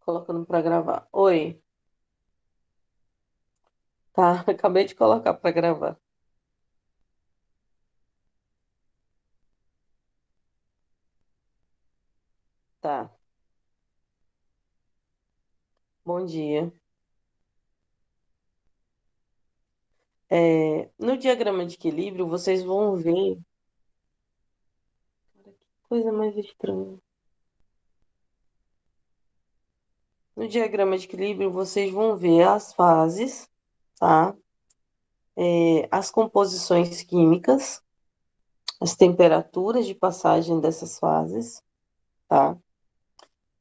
Colocando para gravar. Oi, tá? Acabei de colocar para gravar. Tá. Bom dia. No diagrama de equilíbrio, vocês vão ver. Cara, que coisa mais estranha. No diagrama de equilíbrio, vocês vão ver as fases, tá? As composições químicas, as temperaturas de passagem dessas fases, tá?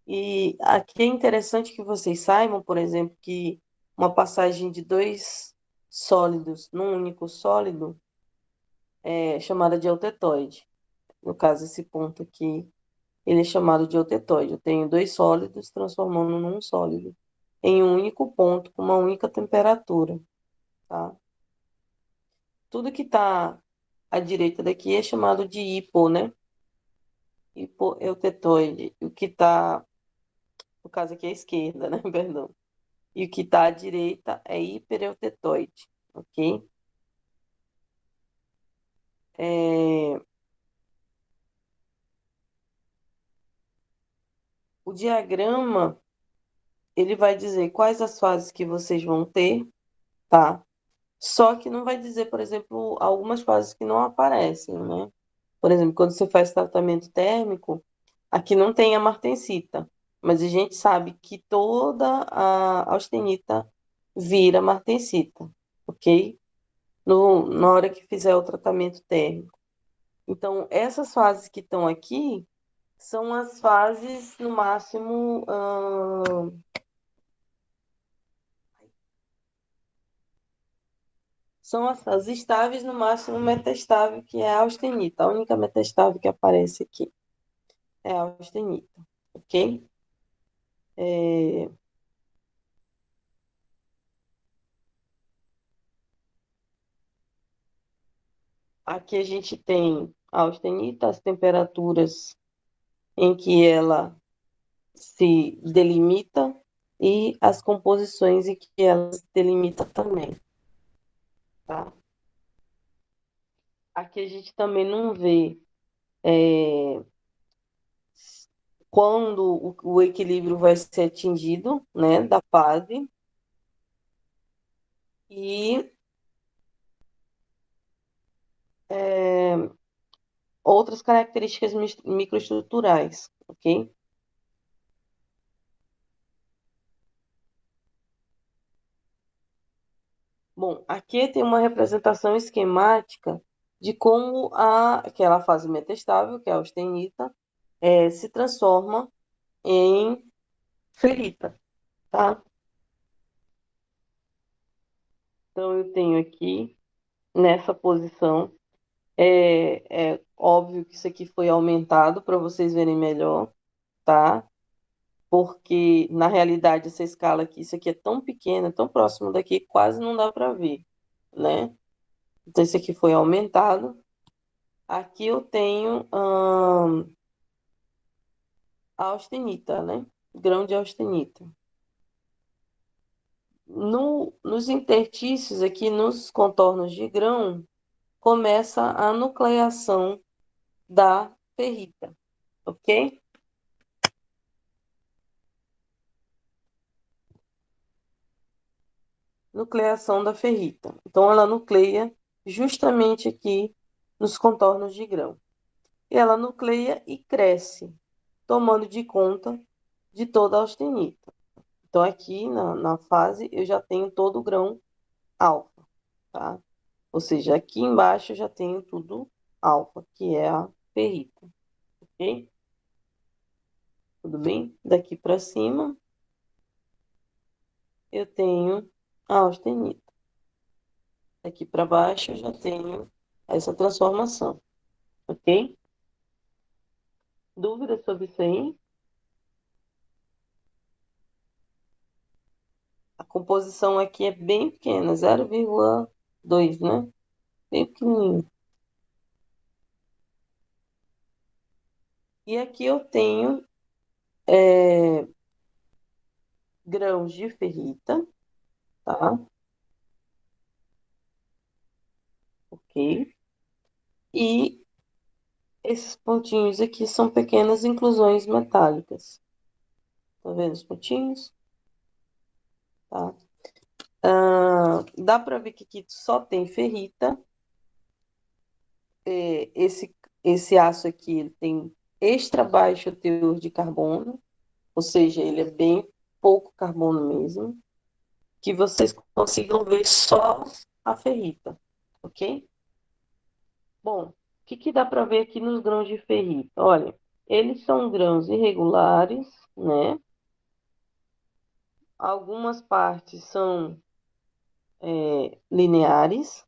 E aqui é interessante que vocês saibam, por exemplo, que uma passagem de dois sólidos num único sólido é chamada de altetóide. No caso, esse ponto aqui, ele é chamado de altetóide. Eu tenho dois sólidos transformando num sólido em um único ponto com uma única temperatura, tá? Tudo que está à direita daqui é chamado de hipo, né? Hipoeutetoide. O que está, no caso aqui é a esquerda, né? Perdão. E o que está à direita é hipereutetoide, ok? É, o diagrama, ele vai dizer quais as fases que vocês vão ter, tá? Só que não vai dizer, por exemplo, algumas fases que não aparecem, né? Por exemplo, quando você faz tratamento térmico, aqui não tem a martensita, mas a gente sabe que toda a austenita vira martensita, ok? Na hora que fizer o tratamento térmico. Então, essas fases que estão aqui são as fases, no máximo, são as estáveis, no máximo, metastável, que é a austenita. A única metastável que aparece aqui é a austenita, ok? É, aqui a gente tem a austenita, as temperaturas em que ela se delimita e as composições em que ela se delimita também, tá? Aqui a gente também não vê é, quando o equilíbrio vai ser atingido, né, da fase, e é, outras características microestruturais, ok? Bom, aqui tem uma representação esquemática de como aquela fase metastável, que é a austenita, se transforma em ferrita, tá? Então, eu tenho aqui, nessa posição, é óbvio que isso aqui foi aumentado para vocês verem melhor, tá? Porque, na realidade, essa escala aqui, isso aqui é tão pequena, tão próximo daqui, quase não dá para ver, né? Então, esse aqui foi aumentado. Aqui eu tenho a austenita, né? Grão de austenita. Nos interstícios aqui, nos contornos de grão, começa a nucleação da ferrita, ok? Nucleação da ferrita. Então, ela nucleia justamente aqui nos contornos de grão. E ela nucleia e cresce, tomando de conta de toda a austenita. Então, aqui na fase, eu já tenho todo o grão alfa, tá? Ou seja, aqui embaixo eu já tenho tudo alfa, que é a ferrita, ok? Tudo bem? Daqui para cima, eu tenho a austenita. Daqui para baixo, eu já tenho essa transformação, ok? Dúvidas sobre isso aí? A composição aqui é bem pequena, 0,2, né? Bem pequenininho. E aqui eu tenho grãos de ferrita, tá? Ok. E esses pontinhos aqui são pequenas inclusões metálicas. Tá vendo os pontinhos? Tá? Dá para ver que aqui só tem ferrita. Esse aço aqui ele tem extra baixo teor de carbono, ou seja, ele é bem pouco carbono mesmo, que vocês consigam ver só a ferrita, ok? Bom, o que dá para ver aqui nos grãos de ferrita? Olha, eles são grãos irregulares, né? Algumas partes são lineares,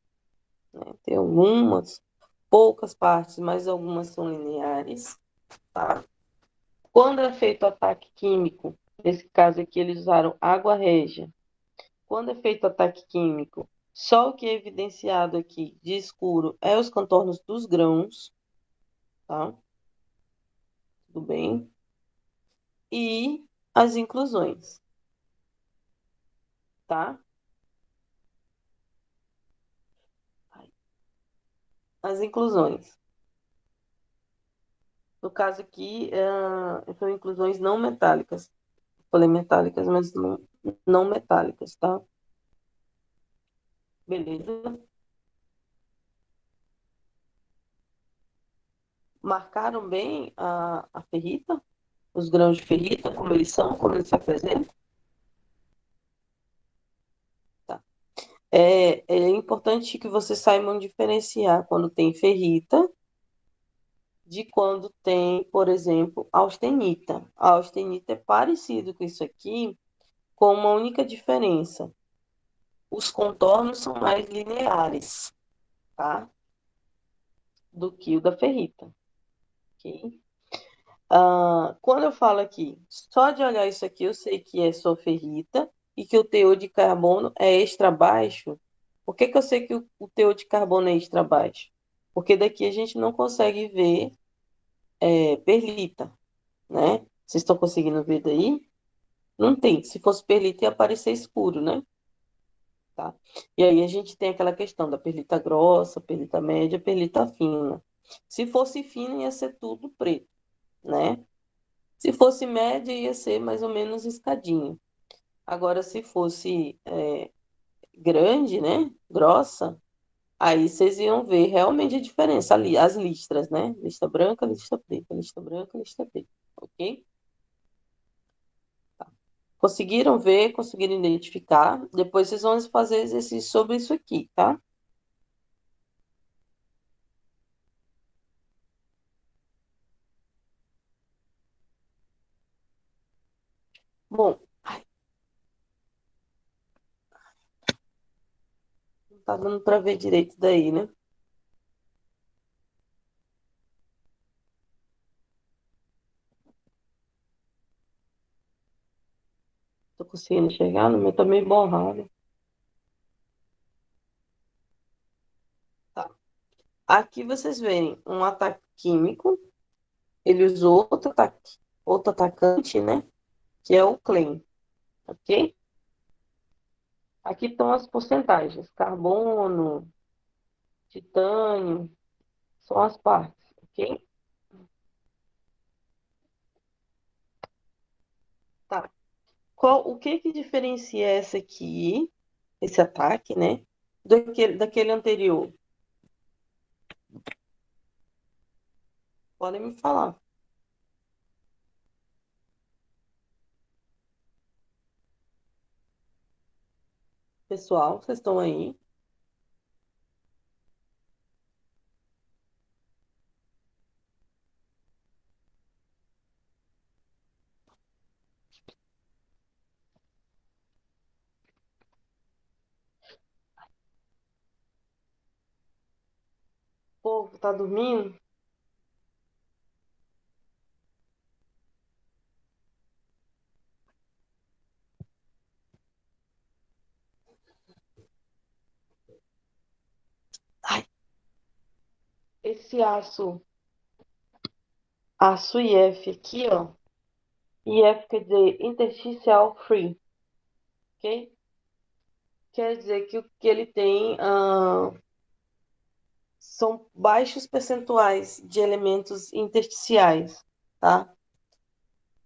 né? Tem algumas, poucas partes, mas algumas são lineares, tá? Quando é feito ataque químico, nesse caso aqui eles usaram água régia. Quando é feito ataque químico, só o que é evidenciado aqui de escuro é os contornos dos grãos, tá? Tudo bem? E as inclusões, tá? As inclusões. No caso aqui, são inclusões não metálicas. Falei metálicas, mas não metálicas, tá? Beleza. Marcaram bem a ferrita? Os grãos de ferrita, como eles são, como eles se apresentam? Tá. É importante que vocês saibam diferenciar quando tem ferrita de quando tem, por exemplo, austenita. A austenita é parecido com isso aqui, com uma única diferença. Os contornos são mais lineares, tá? Do que o da ferrita, ok? Quando eu falo aqui, só de olhar isso aqui, eu sei que é sulfurita e que o teor de carbono é extra baixo. Por que que eu sei que o teor de carbono é extra baixo? Porque daqui a gente não consegue ver perlita, né? Vocês estão conseguindo ver daí? Não tem. Se fosse perlita, ia aparecer escuro, né? Tá? E aí a gente tem aquela questão da perlita grossa, perlita média, perlita fina. Se fosse fina, ia ser tudo preto, né? Se fosse média, ia ser mais ou menos escadinho. Agora, se fosse grande, né? Grossa, aí vocês iam ver realmente a diferença ali, as listras, né? Lista branca, lista preta, lista branca, lista preta, ok? Conseguiram ver, conseguiram identificar? Depois vocês vão fazer exercício sobre isso aqui, tá? Bom, não tá dando para ver direito daí, né? Tô conseguindo enxergar, no meu tá meio borrado. Tá. Aqui vocês veem um ataque químico. Ele usou outro atacante, né? Que é o Klein, ok? Aqui estão as porcentagens: carbono, titânio, são as partes, ok? Tá. O que que diferencia essa aqui, esse ataque, né? Daquele anterior? Podem me falar. Pessoal, vocês estão aí? O povo tá dormindo? Ai, esse aço IF aqui, ó. IF quer dizer interstitial free. ok? Quer dizer que o que ele tem são baixos percentuais de elementos intersticiais, tá?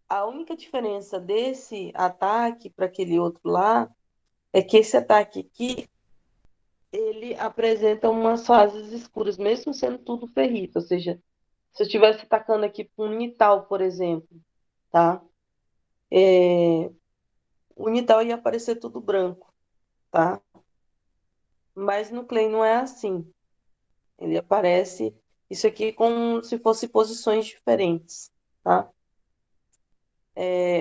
A única diferença desse ataque para aquele outro lá é que esse ataque aqui, ele apresenta umas fases escuras, mesmo sendo tudo ferrito. Ou seja, se eu estivesse atacando aqui com um Nital, por exemplo, tá? O Nital ia aparecer tudo branco, tá? Mas no Clay não é assim. Ele aparece isso aqui como se fosse posições diferentes, tá?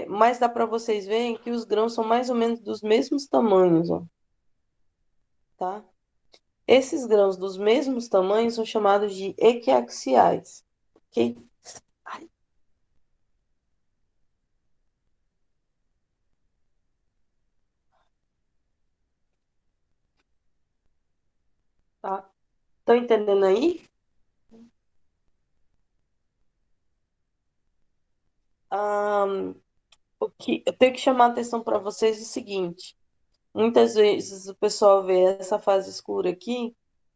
Mas dá para vocês verem que os grãos são mais ou menos dos mesmos tamanhos, ó, tá? Esses grãos dos mesmos tamanhos são chamados de equiaxiais, ok? Ai, tá? Estão entendendo aí? Ahn, o que eu tenho que chamar a atenção para vocês é o seguinte: muitas vezes o pessoal vê essa fase escura aqui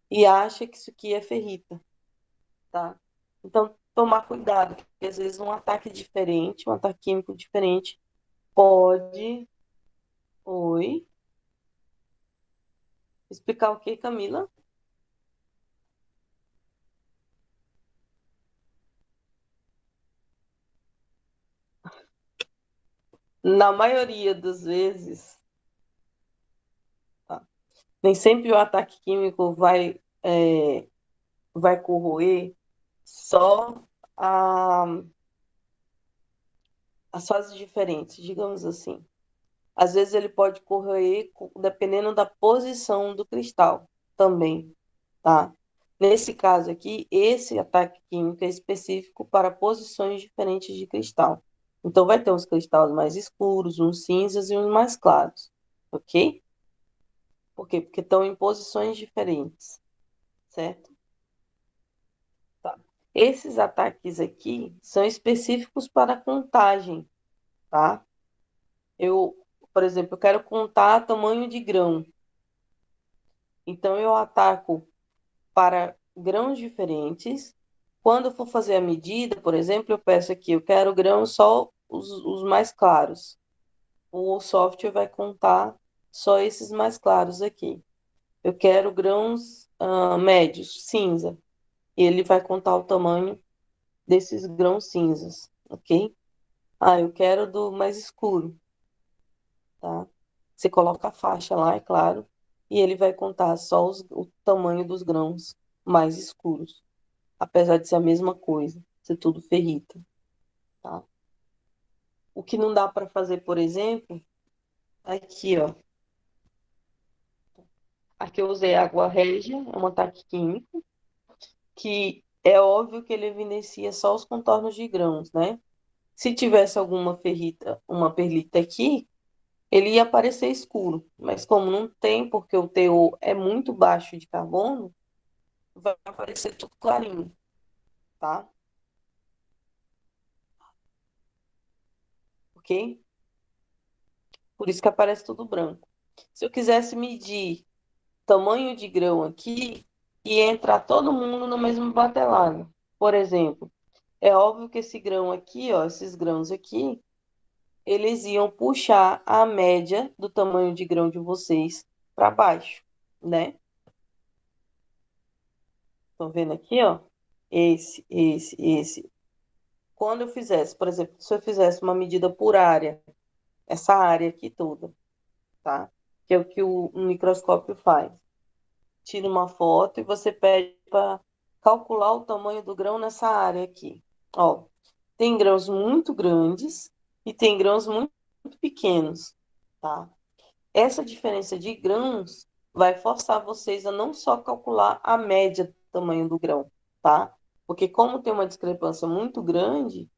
e acha que isso aqui é ferrita, tá? Então, tomar cuidado, porque às vezes um ataque diferente, um ataque químico diferente, pode. Oi? Explicar o que, Camila? Na maioria das vezes, tá? Nem sempre o ataque químico vai corroer só a, as fases diferentes, digamos assim. Às vezes ele pode corroer dependendo da posição do cristal também, tá? Nesse caso aqui, esse ataque químico é específico para posições diferentes de cristal. Então, vai ter uns cristais mais escuros, uns cinzas e uns mais claros, ok? Por quê? Porque estão em posições diferentes, certo? Tá. Esses ataques aqui são específicos para contagem, tá? Eu, por exemplo, eu quero contar tamanho de grão. Então, eu ataco para grãos diferentes. Quando eu for fazer a medida, por exemplo, eu peço aqui, eu quero grãos só os mais claros. O software vai contar só esses mais claros aqui. Eu quero grãos médios, cinza. E ele vai contar o tamanho desses grãos cinzas, ok? Ah, eu quero do mais escuro, tá? Você coloca a faixa lá, é claro, e ele vai contar só o tamanho dos grãos mais escuros, apesar de ser a mesma coisa, ser tudo ferrita, tá? O que não dá para fazer, por exemplo, aqui, ó. Aqui eu usei água régia, é um ataque químico, que é óbvio que ele evidencia só os contornos de grãos, né? Se tivesse alguma ferrita, uma perlita aqui, ele ia aparecer escuro. Mas como não tem, porque o teor é muito baixo de carbono, vai aparecer tudo clarinho, tá? Ok? Por isso que aparece tudo branco. Se eu quisesse medir tamanho de grão aqui, ia entrar todo mundo no mesmo batelado. Por exemplo, é óbvio que esse grão aqui, ó, esses grãos aqui, eles iam puxar a média do tamanho de grão de vocês para baixo, né? Estão vendo aqui, ó? Esse. Quando eu fizesse, por exemplo, se eu fizesse uma medida por área, essa área aqui toda, tá? Que é o que o microscópio faz. Tira uma foto e você pede para calcular o tamanho do grão nessa área aqui. Ó, tem grãos muito grandes e tem grãos muito pequenos, tá? Essa diferença de grãos vai forçar vocês a não só calcular a média do tamanho do grão, tá? Porque como tem uma discrepância muito grande,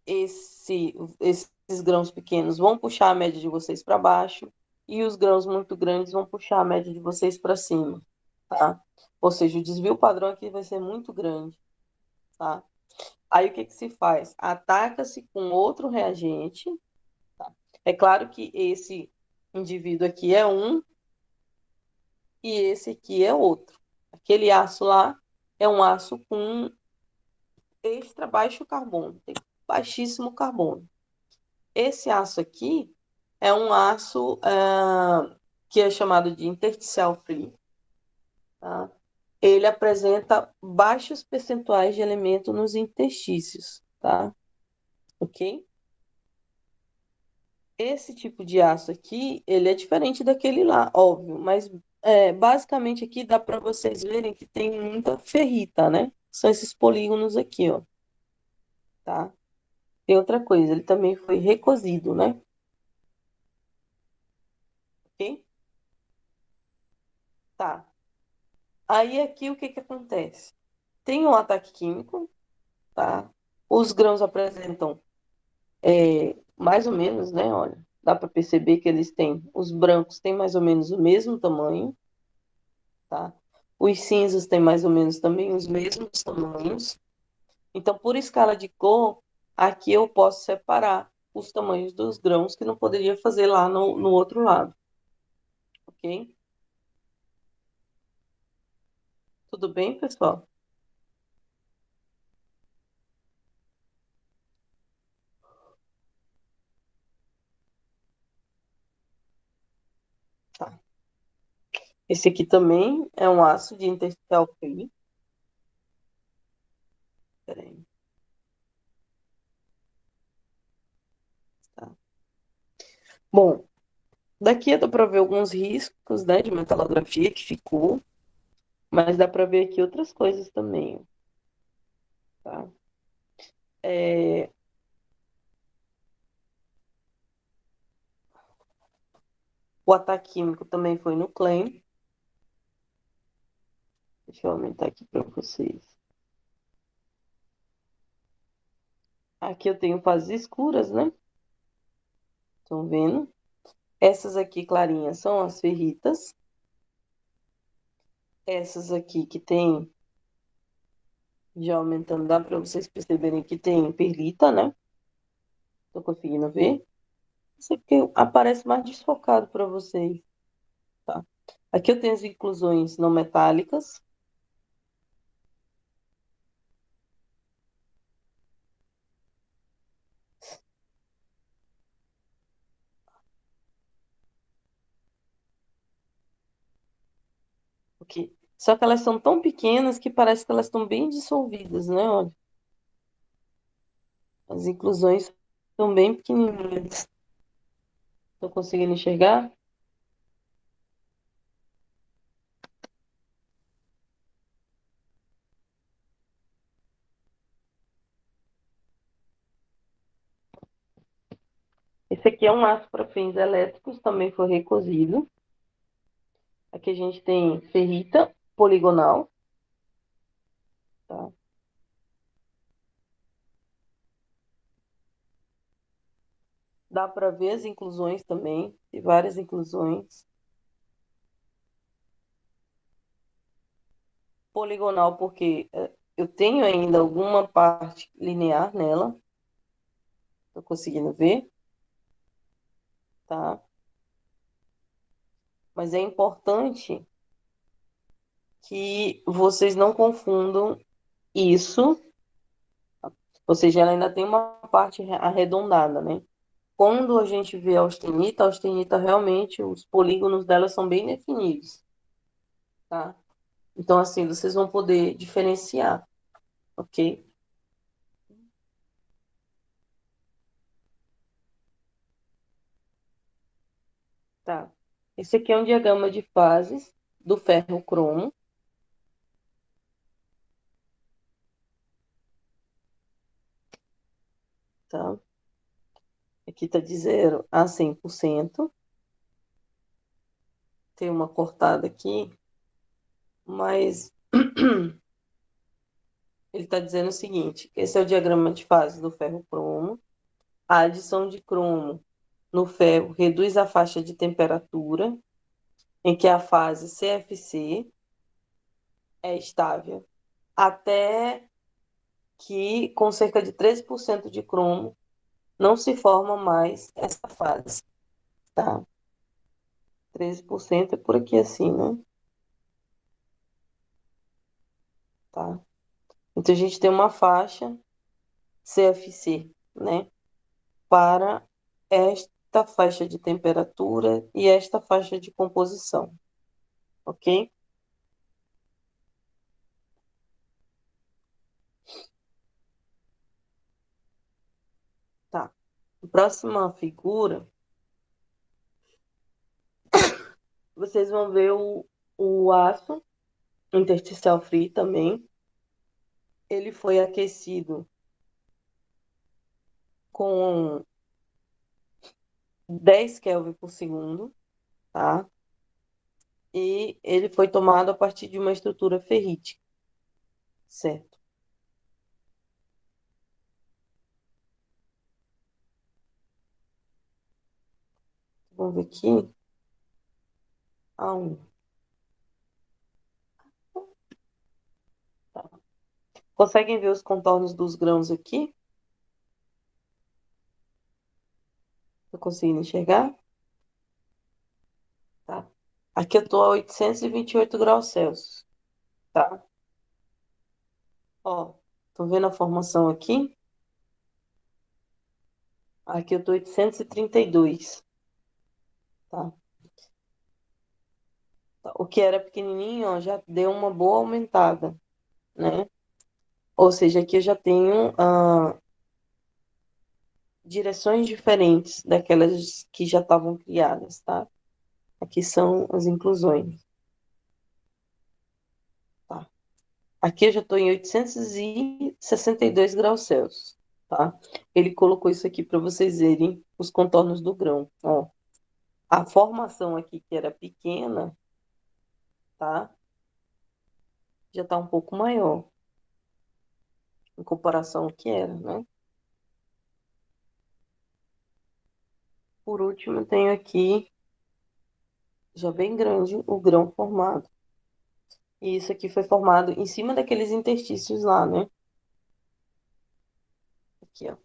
esses grãos pequenos vão puxar a média de vocês para baixo e os grãos muito grandes vão puxar a média de vocês para cima, tá? Ou seja, o desvio padrão aqui vai ser muito grande, tá? Aí o que que se faz? Ataca-se com outro reagente, tá? É claro que esse indivíduo aqui é um e esse aqui é outro. Aquele aço lá é um aço com extra baixo carbono, tem baixíssimo carbono. Esse aço aqui é um aço que é chamado de intersticial free, tá? Ele apresenta baixos percentuais de elemento nos interstícios, tá? Ok? Esse tipo de aço aqui, ele é diferente daquele lá, óbvio, mas basicamente aqui dá para vocês verem que tem muita ferrita, né? São esses polígonos aqui, ó, tá? Tem outra coisa, ele também foi recozido, né? Ok? Tá. Aí aqui o que que acontece? Tem um ataque químico, tá? Os grãos apresentam mais ou menos, né? Olha, dá para perceber que eles têm, os brancos têm mais ou menos o mesmo tamanho, tá? Os cinzas têm mais ou menos também os mesmos tamanhos. Então, por escala de cor, aqui eu posso separar os tamanhos dos grãos que não poderia fazer lá no outro lado, ok? Tudo bem, pessoal? Tá. Esse aqui também é um aço de intersticial free. Peraí, tá. Bom, daqui dá para ver alguns riscos, né, de metalografia que ficou, mas dá para ver aqui outras coisas também, tá? É, o ataque químico também foi no claim. Deixa eu aumentar aqui para vocês. Aqui eu tenho fases escuras, né? Estão vendo? Essas aqui clarinhas são as ferritas. Essas aqui que tem, já aumentando, dá para vocês perceberem que tem perlita, né? Tô conseguindo ver. Isso aqui aparece mais desfocado para vocês, tá? Aqui eu tenho as inclusões não metálicas. Ok. Só que elas são tão pequenas que parece que elas estão bem dissolvidas, né? Olha, as inclusões são bem pequenininhas. Estou conseguindo enxergar? Esse aqui é um aço para fins elétricos, também foi recozido. Aqui a gente tem ferrita poligonal, tá? Dá para ver as inclusões também, tem várias inclusões. Poligonal porque eu tenho ainda alguma parte linear nela, estou conseguindo ver, tá? Mas é importante que vocês não confundam isso, ou seja, ela ainda tem uma parte arredondada, né? Quando a gente vê a austenita realmente, os polígonos dela são bem definidos, tá? Então, assim, vocês vão poder diferenciar, ok? Tá. Esse aqui é um diagrama de fases do ferro cromo, tá? Aqui está de 0 a 100%. Tem uma cortada aqui, mas ele está dizendo o seguinte: esse é o diagrama de fase do ferro cromo. A adição de cromo no ferro reduz a faixa de temperatura em que a fase CFC é estável, até que com cerca de 13% de cromo não se forma mais essa fase, tá? 13% é por aqui assim, né? Tá? Então, a gente tem uma faixa CFC, né? Para esta faixa de temperatura e esta faixa de composição, ok? Tá. Próxima figura, vocês vão ver o aço intersticial free também. Ele foi aquecido com 10 Kelvin por segundo, tá? E ele foi tomado a partir de uma estrutura ferrítica, certo? Vamos ver aqui. A1. Tá. Conseguem ver os contornos dos grãos aqui? Tô conseguindo enxergar? Tá. Aqui eu tô a 828 graus Celsius, tá? Ó, tô vendo a formação aqui? Aqui eu tô 832, tá? O que era pequenininho, ó, já deu uma boa aumentada, né? Ou seja, aqui eu já tenho direções diferentes daquelas que já estavam criadas, tá? Aqui são as inclusões, tá? Aqui eu já estou em 862 graus Celsius, tá? Ele colocou isso aqui para vocês verem os contornos do grão, ó. A formação aqui que era pequena, tá? Já está um pouco maior em comparação ao que era, né? Por último, eu tenho aqui, já bem grande, o grão formado. E isso aqui foi formado em cima daqueles interstícios lá, né? Aqui, ó.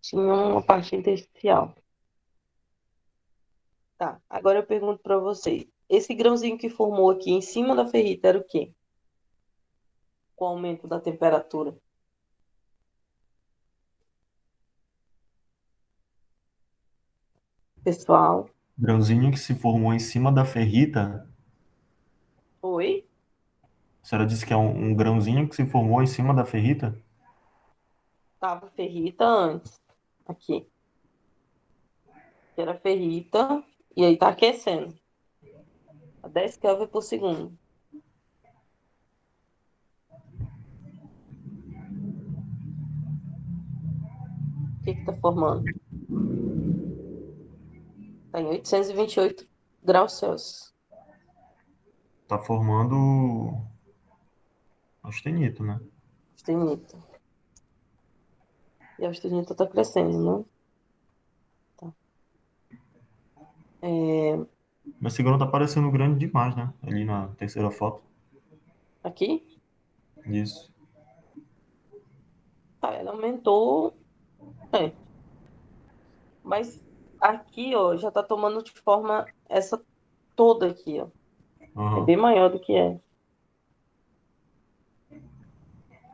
Tinha uma parte intersticial. Tá, agora eu pergunto para vocês. Esse grãozinho que formou aqui em cima da ferrita era o quê? Com o aumento da temperatura. Pessoal, Grãozinho que se formou em cima da ferrita. oi? A senhora disse que é um grãozinho que se formou em cima da ferrita? Tava ferrita antes. Aqui. Que era ferrita. E aí tá aquecendo. A 10 Kelvin por segundo. O que que tá formando? Tá em 828 graus Celsius. Tá formando austenito, né? Austenita. E a austenita tá crescendo, né? Tá. É, Mas esse grão tá parecendo grande demais, né? Ali na terceira foto. aqui, Isso. tá, ela aumentou. É, mas aqui, ó, já tá tomando de forma essa toda aqui, ó. É Aham. bem maior do que é.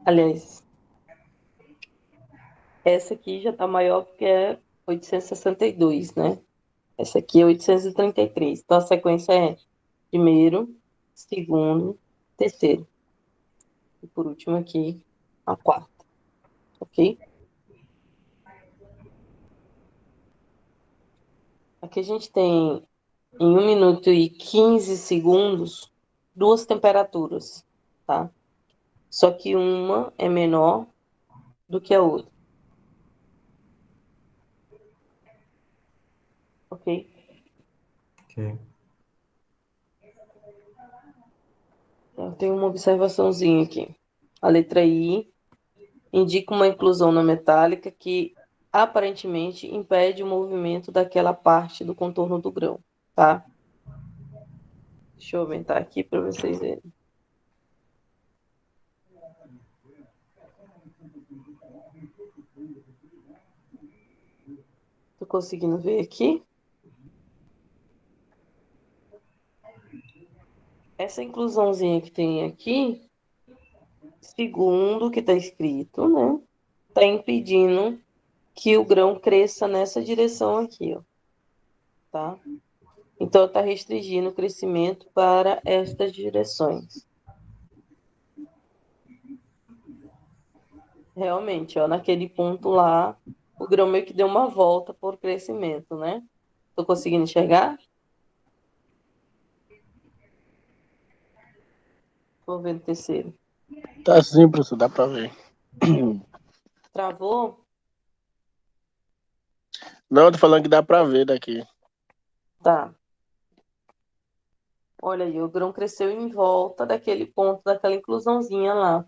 Aliás, essa aqui já tá maior porque é 862, né? Essa aqui é 833. Então a sequência é primeiro, segundo, terceiro. E por último aqui, a quarta, ok? Aqui a gente tem em 1 minuto e 15 segundos duas temperaturas, tá? Só que uma é menor do que a outra, ok? Ok. Então, tem uma observaçãozinha aqui. A letra I indica uma inclusão na metálica que aparentemente impede o movimento daquela parte do contorno do grão, tá? Deixa eu aumentar aqui para vocês verem. conseguindo ver aqui? Essa inclusãozinha que tem aqui, segundo o que está escrito, né? Está impedindo que o grão cresça nessa direção aqui, ó, tá? Então, está restringindo o crescimento para estas direções. Realmente, ó, naquele ponto lá, o grão meio que deu uma volta por crescimento, né? Tô conseguindo enxergar? Vou ver no terceiro. Tá sim, professor, dá pra ver. Travou? Não, eu tô falando que dá pra ver daqui. Tá. Olha aí, o grão cresceu em volta daquele ponto, daquela inclusãozinha lá.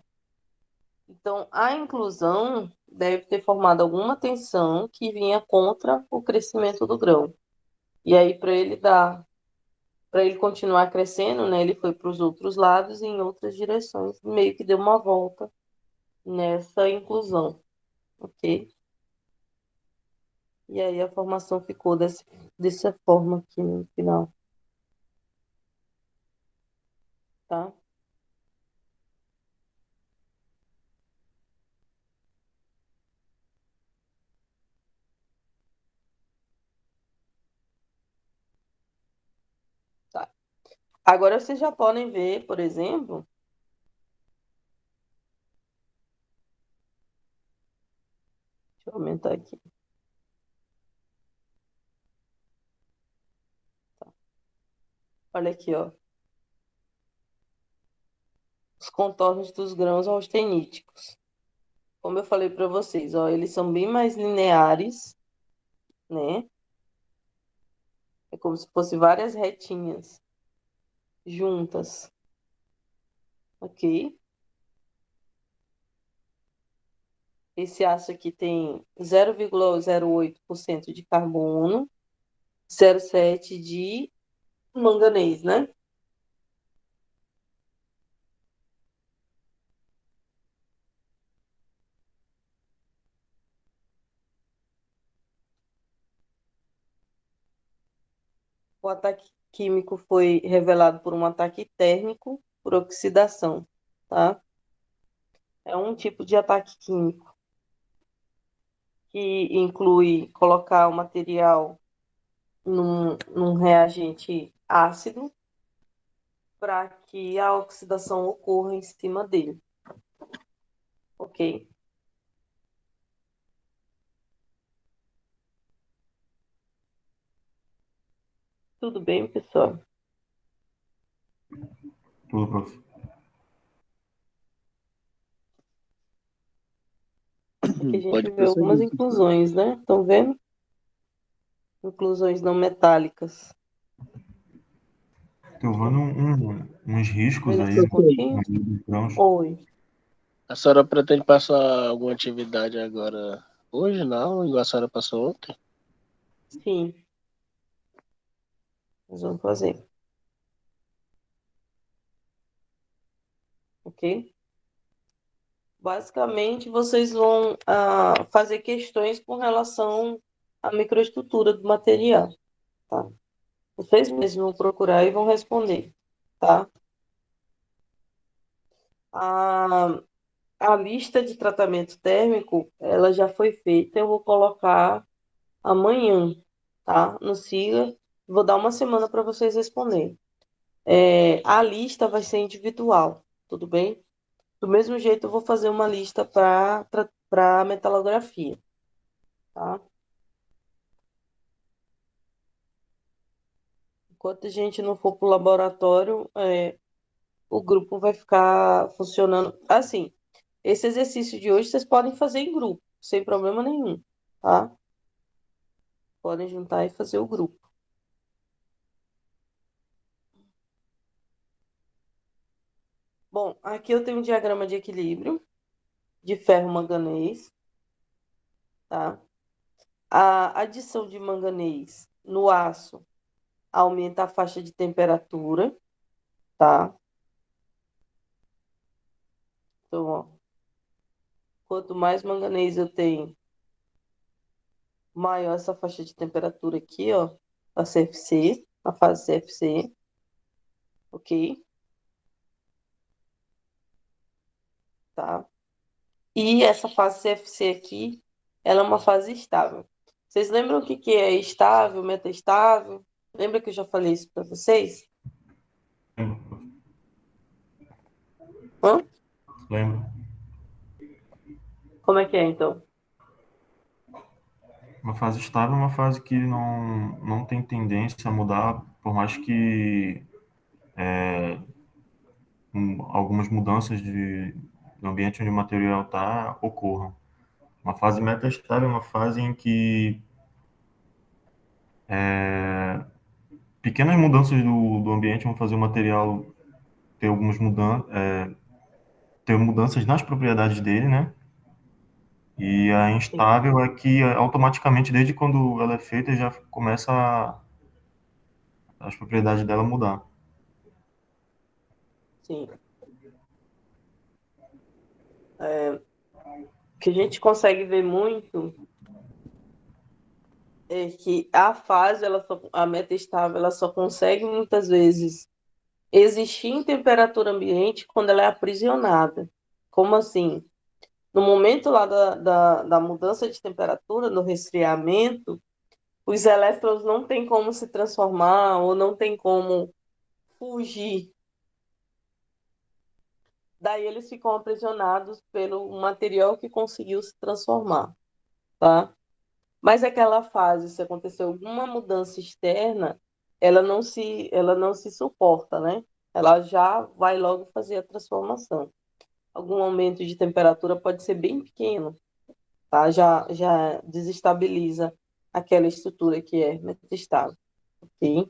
Então, a inclusão deve ter formado alguma tensão que vinha contra o crescimento do grão. E aí, para ele continuar crescendo, né, ele foi para os outros lados e em outras direções, meio que deu uma volta nessa inclusão, ok? E aí a formação ficou dessa forma aqui no final, tá? Tá. Agora vocês já podem ver, por exemplo, deixa eu aumentar aqui. Olha aqui, ó, os contornos dos grãos austeníticos. Como eu falei para vocês, ó, eles são bem mais lineares, né? É como se fossem várias retinhas juntas, ok? Esse aço aqui tem 0,08% de carbono, 0,7 de manganês, né? O ataque químico foi revelado por um ataque térmico por oxidação, tá? É um tipo de ataque químico que inclui colocar o material num reagente ácido para que a oxidação ocorra em cima dele, ok? Tudo bem, pessoal? Tudo, professor. Aqui a gente Pode vê algumas prosseguir, professor. inclusões, né? Estão vendo? Inclusões não metálicas. Tô vendo uns riscos Vendo aí aqui um Professor, pouquinho? no meio dos grãos. Oi. a senhora pretende passar alguma atividade agora hoje, não? Igual a senhora passou ontem? Sim, nós vamos fazer, ok? Basicamente, vocês vão fazer questões com relação à microestrutura do material, tá? Vocês mesmos vão procurar e vão responder, tá? A, a lista de tratamento térmico, ela já foi feita, eu vou colocar amanhã, tá? No SIGA, vou dar uma semana para vocês responderem. A lista vai ser individual, tudo bem? Do mesmo jeito, eu vou fazer uma lista para metalografia, tá? Enquanto a gente não for para o laboratório, o grupo vai ficar funcionando. Assim, esse exercício de hoje vocês podem fazer em grupo, sem problema nenhum, tá? Podem juntar e fazer o grupo. Bom, aqui eu tenho um diagrama de equilíbrio de ferro-manganês, tá? A adição de manganês no aço aumenta a faixa de temperatura, tá? Então, ó, quanto mais manganês eu tenho, maior essa faixa de temperatura aqui, ó, a CFC, a fase CFC, ok? Tá? E essa fase CFC aqui, ela é uma fase estável. Vocês lembram o que que é estável, metaestável? Lembra que eu já falei isso para vocês? Hã? Lembro. Como é que é, então? Uma fase estável é uma fase que não tem tendência a mudar, por mais que algumas mudanças do ambiente onde o material está ocorram. Uma fase metaestável é uma fase em que pequenas mudanças do ambiente vão fazer o material ter algumas ter mudanças nas propriedades dele, né? E a Sim, instável é que automaticamente, desde quando ela é feita, já começa as propriedades dela mudar. sim. O que a gente consegue ver muito é que a fase, a metaestável, ela só consegue muitas vezes existir em temperatura ambiente quando ela é aprisionada. Como assim? No momento lá da mudança de temperatura, no resfriamento, os elétrons não têm como se transformar ou não tem como fugir. Daí eles ficam aprisionados pelo material que conseguiu se transformar, tá? Mas aquela fase, se acontecer alguma mudança externa, ela não se suporta, né? Ela já vai logo fazer a transformação. Algum aumento de temperatura pode ser bem pequeno, tá? Já desestabiliza aquela estrutura que é metastável, ok?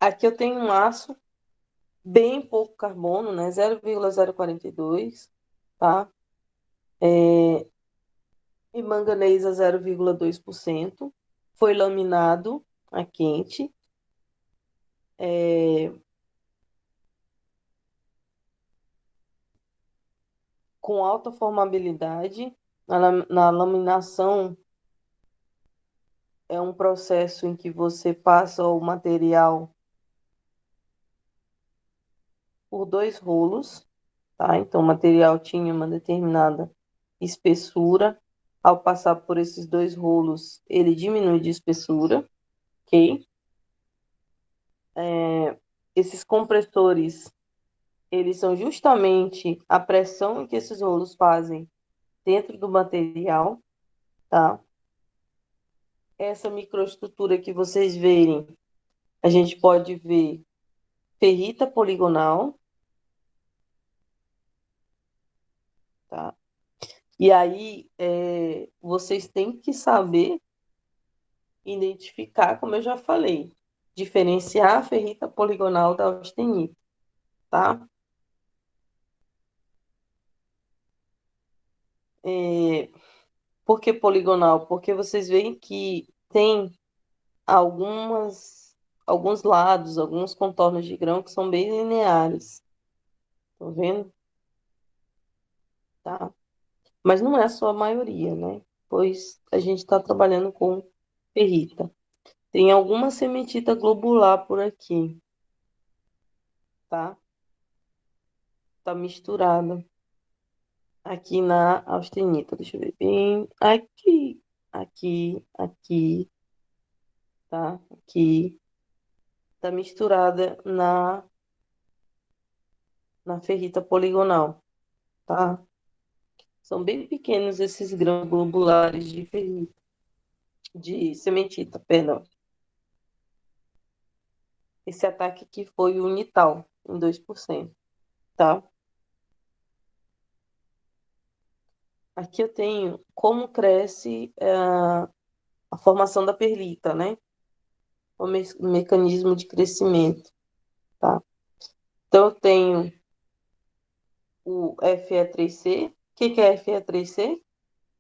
Aqui eu tenho um aço bem pouco carbono, né? 0,042, tá? E manganês a 0,2%. Foi laminado a quente. É, com alta formabilidade. Na laminação, é um processo em que você passa o material por dois rolos, tá? Então, o material tinha uma determinada espessura. Ao passar por esses dois rolos, ele diminui de espessura, ok? Esses compressores, eles são justamente a pressão que esses rolos fazem dentro do material, tá? Essa microestrutura que vocês verem, a gente pode ver ferrita poligonal, tá? E aí, vocês têm que saber identificar, como eu já falei, diferenciar a ferrita poligonal da austenita, tá? É, por que poligonal? Porque vocês veem que tem alguns lados, alguns contornos de grão que são bem lineares, estão vendo? Tá? Mas não é a sua maioria, né? Pois a gente está trabalhando com ferrita. Tem alguma sementita globular por aqui, tá? Tá misturada aqui na austenita. Deixa eu ver bem. Aqui, tá? Aqui. Tá misturada na ferrita poligonal, tá? São bem pequenos esses grãos globulares de ferrita, de sementita, perdão. Esse ataque aqui foi unital, em 2%, tá? Aqui eu tenho como cresce a formação da perlita, né? O mecanismo de crescimento, tá? Então, eu tenho o FE3C. O que que é FE3C?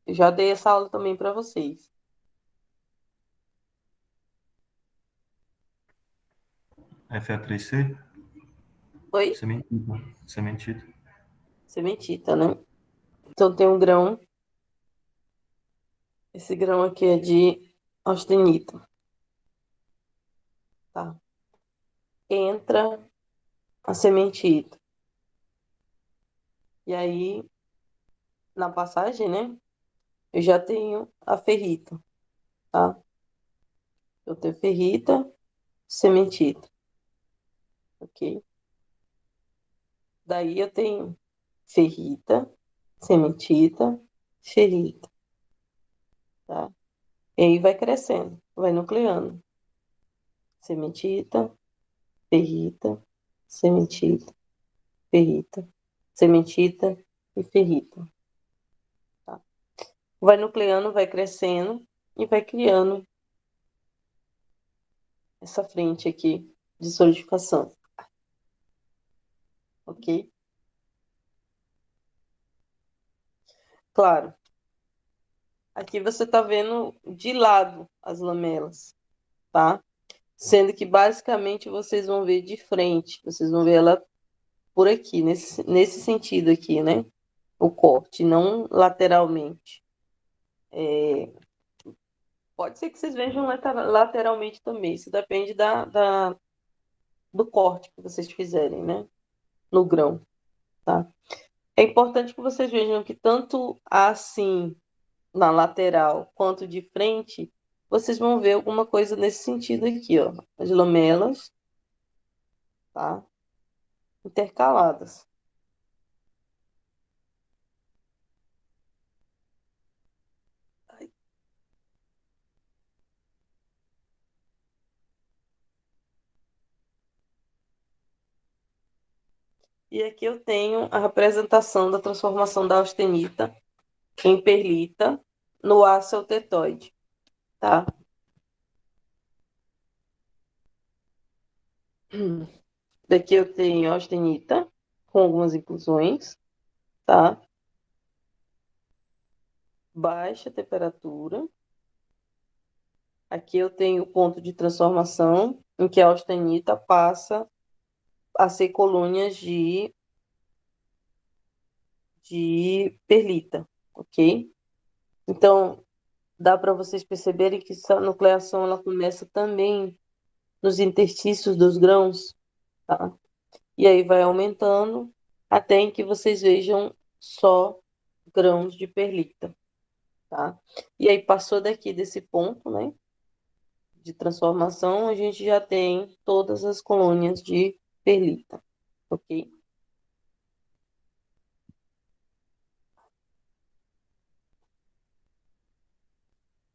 Eu já dei essa aula também para vocês. FA3C, Oi? sementita. Sementita. sementita, né? Então tem um grão, esse grão aqui é de austenita, tá? Entra a sementita. E aí, na passagem, né? Eu já tenho a ferrita, tá? Eu tenho ferrita, sementita, ok? Daí eu tenho ferrita, sementita, ferrita, tá? E aí vai crescendo, vai nucleando. Sementita, ferrita, sementita, ferrita, sementita e ferrita, tá? Vai nucleando, vai crescendo e vai criando essa frente aqui de solidificação, ok? Claro, aqui você está vendo de lado as lamelas, tá? Sendo que basicamente vocês vão ver de frente, vocês vão ver ela por aqui, nesse sentido aqui, né? O corte, não lateralmente. Pode ser que vocês vejam lateralmente também, isso depende do corte que vocês fizerem, né? No grão, tá? É importante que vocês vejam que tanto assim na lateral quanto de frente, vocês vão ver alguma coisa nesse sentido aqui, ó. As lamelas, tá? Intercaladas. E aqui eu tenho a representação da transformação da austenita em perlita no aço eutetoide, tá? Daqui eu tenho austenita com algumas inclusões, tá? Baixa temperatura. Aqui eu tenho o ponto de transformação em que a austenita passa a ser colônias de perlita, ok? Então, dá para vocês perceberem que essa nucleação ela começa também nos interstícios dos grãos, tá? E aí vai aumentando até em que vocês vejam só grãos de perlita, tá? E aí passou daqui desse ponto, né, de transformação, a gente já tem todas as colônias de perlita, ok?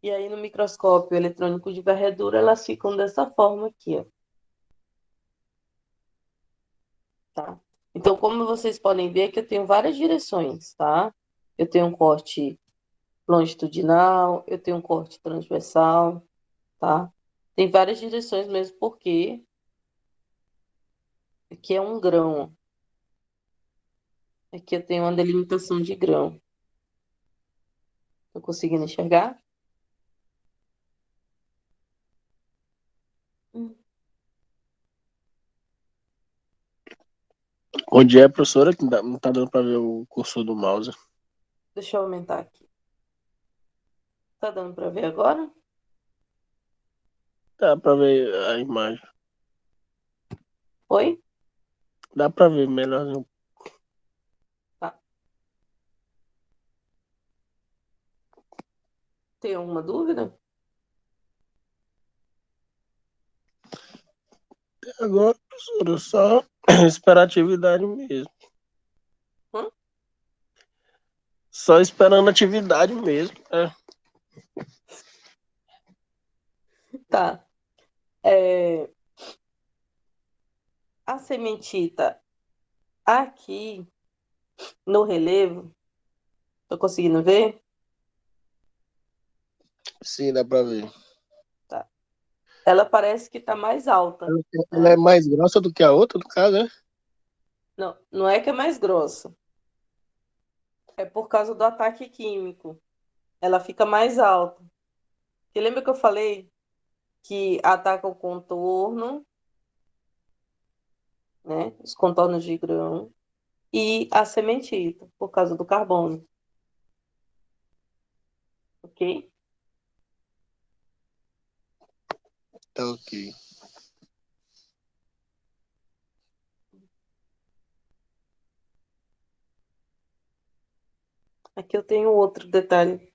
E aí no microscópio eletrônico de varredura elas ficam dessa forma aqui, ó, tá? Então, como vocês podem ver, que eu tenho várias direções, tá? Eu tenho um corte longitudinal, eu tenho um corte transversal, tá? Tem várias direções mesmo, porque aqui é um grão. Aqui eu tenho uma delimitação de grão. Tô conseguindo enxergar? Hum, Onde é, professora, que não tá dando pra ver o cursor do mouse. Deixa eu aumentar aqui. Tá dando para ver agora? Dá pra ver a imagem. Oi? Dá pra ver melhorzinho. Tá. Tem alguma dúvida? Agora, professora, só esperar a atividade mesmo. Hum? Só esperando a atividade mesmo. É. Tá. É, a sementita aqui no relevo, tô conseguindo ver? Sim, dá pra ver. Tá. Ela parece que tá mais alta, Ela é né? mais grossa do que a outra, no caso, né? Não, não é que é mais grossa. É por causa do ataque químico. Ela fica mais alta. Porque lembra que eu falei que ataca o contorno, né? Os contornos de grão. e a cementita, por causa do carbono. Ok? Tá ok. Aqui eu tenho outro detalhe.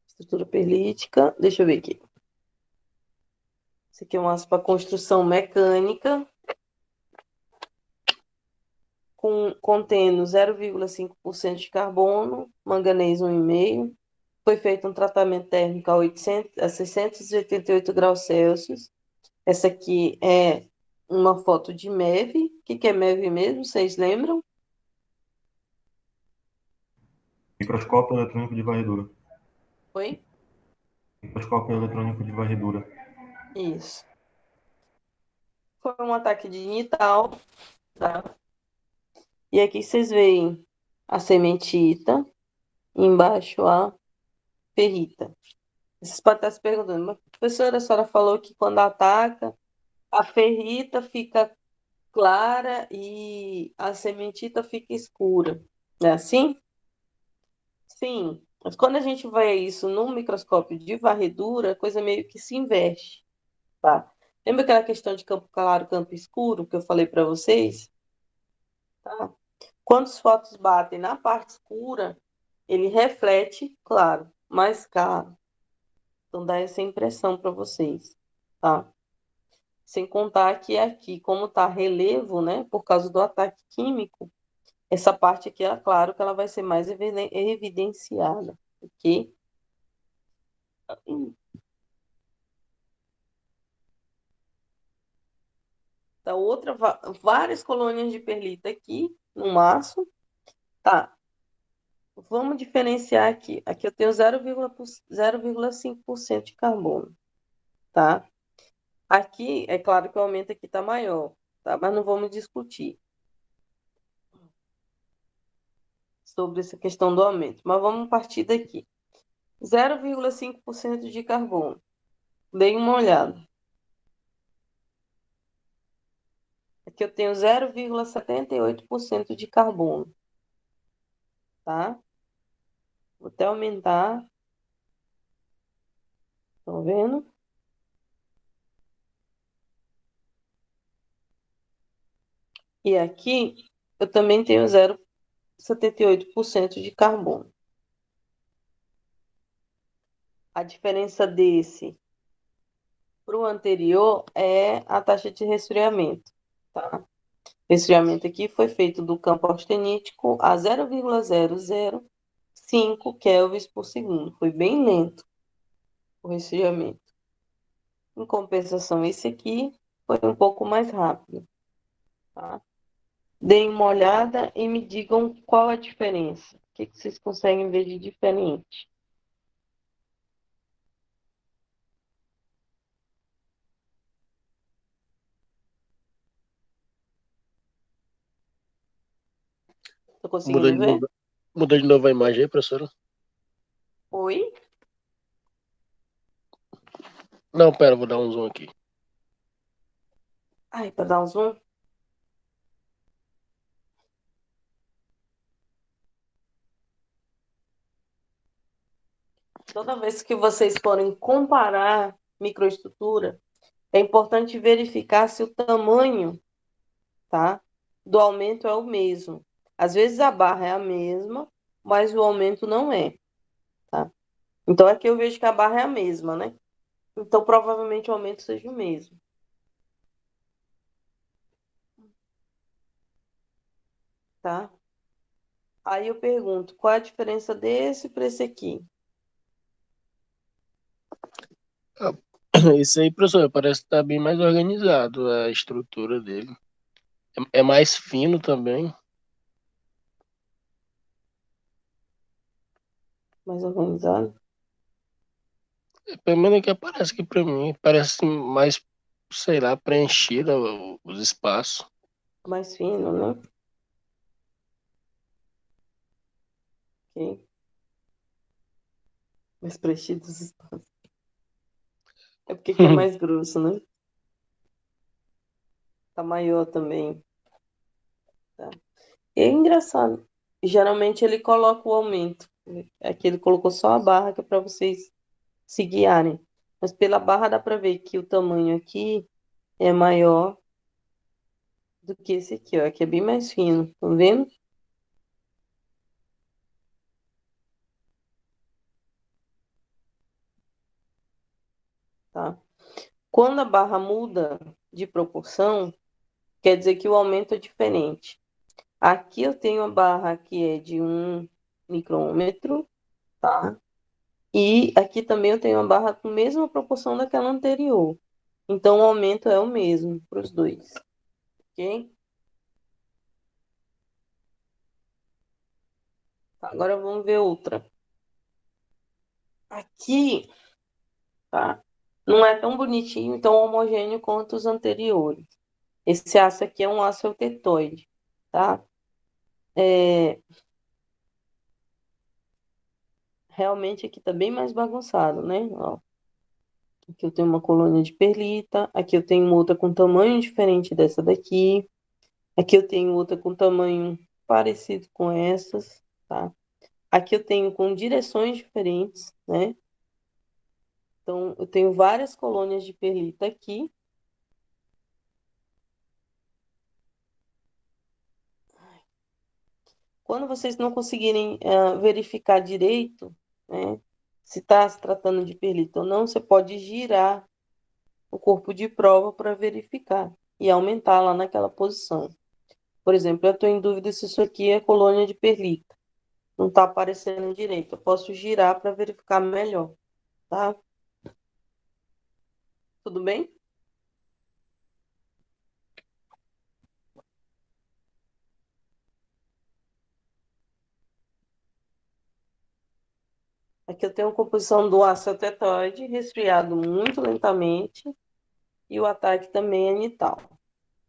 Estrutura perlítica. Deixa eu ver aqui. Esse aqui é um aço para construção mecânica, contendo 0,5% de carbono, manganês 1,5. Foi feito um tratamento térmico a 688 graus Celsius. Essa aqui é uma foto de MEV. O que é MEV mesmo? Vocês lembram? Microscópio eletrônico de varredura. Foi? Microscópio eletrônico de varredura. Isso. Foi um ataque digital, tá? E aqui vocês veem a sementita, e embaixo a ferrita. Vocês podem estar se perguntando, mas professora, a senhora falou que quando ataca, a ferrita fica clara e a sementita fica escura. É assim? Sim. Mas quando a gente vê isso no microscópio de varredura, a coisa meio que se inverte, tá? Lembra aquela questão de campo claro, campo escuro que eu falei para vocês? Tá? Quando os fótons batem na parte escura, ele reflete, claro, mais claro. Então dá essa impressão para vocês, tá? Sem contar que aqui, como tá relevo, né, por causa do ataque químico, essa parte aqui, é claro que ela vai ser mais evidenciada, ok? Então, várias colônias de perlita aqui no maço. Tá, vamos diferenciar aqui. Aqui eu tenho 0,5% de carbono, tá? Aqui, é claro que o aumento aqui está maior, tá? Mas não vamos discutir sobre essa questão do aumento. Mas vamos partir daqui. 0,5% de carbono. Dei uma olhada. Aqui eu tenho 0,78% de carbono, tá? Vou até aumentar. Estão vendo? E aqui eu também tenho 0,78% de carbono. A diferença desse para o anterior é a taxa de resfriamento, tá? O resfriamento aqui foi feito do campo austenítico a 0,005 kelvins por segundo. Foi bem lento o resfriamento. Em compensação, esse aqui foi um pouco mais rápido, tá? Deem uma olhada e me digam qual a diferença. O que vocês conseguem ver de diferente? Tô Mudou conseguindo de ver? novo, mudou de novo a imagem aí, professora? Oi? Não, pera, vou dar um zoom aqui. Ai, para dar um zoom. Toda vez que vocês forem comparar microestrutura, é importante verificar se o tamanho, tá, do aumento é o mesmo. Às vezes a barra é a mesma, mas o aumento não é, tá? Então aqui eu vejo que a barra é a mesma, né? Então provavelmente o aumento seja o mesmo, tá? Aí eu pergunto, qual é a diferença desse para esse aqui? Ah, isso aí, professor, parece que tá bem mais organizado a estrutura dele. É mais fino também. Mais organizado? Pelo menos aqui parece que pra mim parece mais, sei lá, preenchida os espaços. Mais fino, né? Ok. Mais preenchido os espaços. É porque aqui é mais grosso, né? Tá maior também. Tá? E é engraçado. Geralmente ele coloca o aumento. Aqui ele colocou só a barra que é para vocês se guiarem. Mas pela barra dá para ver que o tamanho aqui é maior do que esse aqui, ó. Aqui é bem mais fino. Tá vendo? Tá? Quando a barra muda de proporção, quer dizer que o aumento é diferente. Aqui eu tenho a barra que é de 1 micrômetro, tá? E aqui também eu tenho a barra com a mesma proporção daquela anterior. Então o aumento é o mesmo para os dois, ok? Agora vamos ver outra. Aqui, tá? Não é tão bonitinho, tão homogêneo quanto os anteriores. Esse aço aqui é um aço eutetoide, tá? É, realmente aqui tá bem mais bagunçado, né? Ó, aqui eu tenho uma colônia de perlita, aqui eu tenho outra com tamanho diferente dessa daqui, aqui eu tenho outra com tamanho parecido com essas, tá? Aqui eu tenho com direções diferentes, né? Então, eu tenho várias colônias de perlita aqui. Quando vocês não conseguirem verificar direito, né, se está se tratando de perlita ou não, você pode girar o corpo de prova para verificar e aumentar lá naquela posição. Por exemplo, eu estou em dúvida se isso aqui é colônia de perlita. Não está aparecendo direito. Eu posso girar para verificar melhor, tá? Tudo bem? Aqui eu tenho a composição do acetetóide resfriado muito lentamente e o ataque também é nital,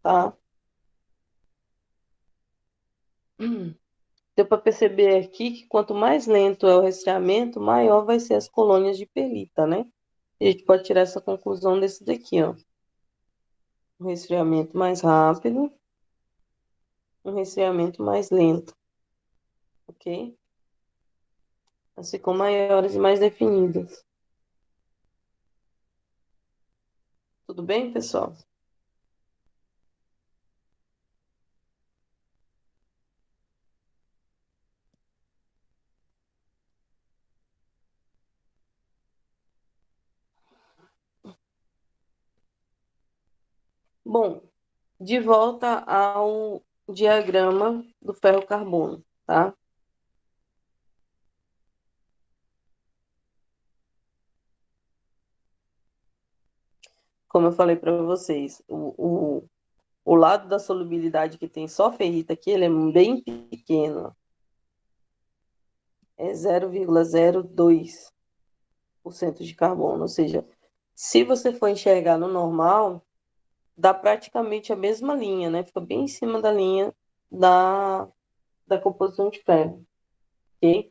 tá? Deu para perceber aqui que quanto mais lento é o resfriamento, maior vai ser as colônias de perlita, né? E a gente pode tirar essa conclusão desse daqui, ó. Um resfriamento mais rápido, um resfriamento mais lento, ok? Elas ficam maiores e mais definidas. Tudo bem, pessoal? Bom, de volta ao diagrama do ferro-carbono, tá? Como eu falei para vocês, o lado da solubilidade que tem só ferrita aqui, ele é bem pequeno. É 0,02% de carbono. Ou seja, se você for enxergar no normal, dá praticamente a mesma linha, né? Fica bem em cima da linha da, da composição de ferro, ok?